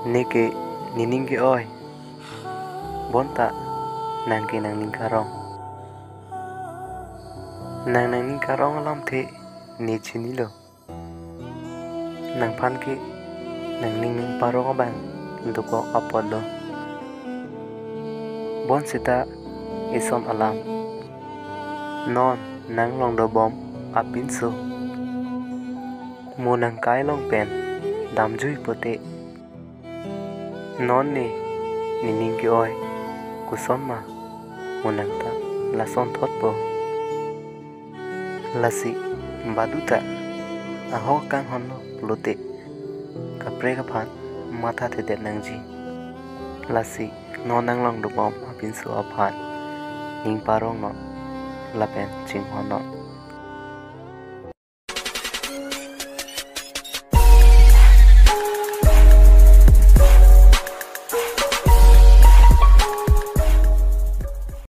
Neke nininge oi bonta nangke nang ningkarong nang ningkarong alam the ne chinilo nang panke nang ning parong abang duko apolo bon sita ison alam non nang long do bom apin so mo nang kai long pen damjui pote non ne nining ke oi kuson ma munang ta lason thot po lasi baduta aho kang honno lote kapre ka phan matha the det nangji lasi no nang long do bom apin so aphan ning parong no lapen ching hono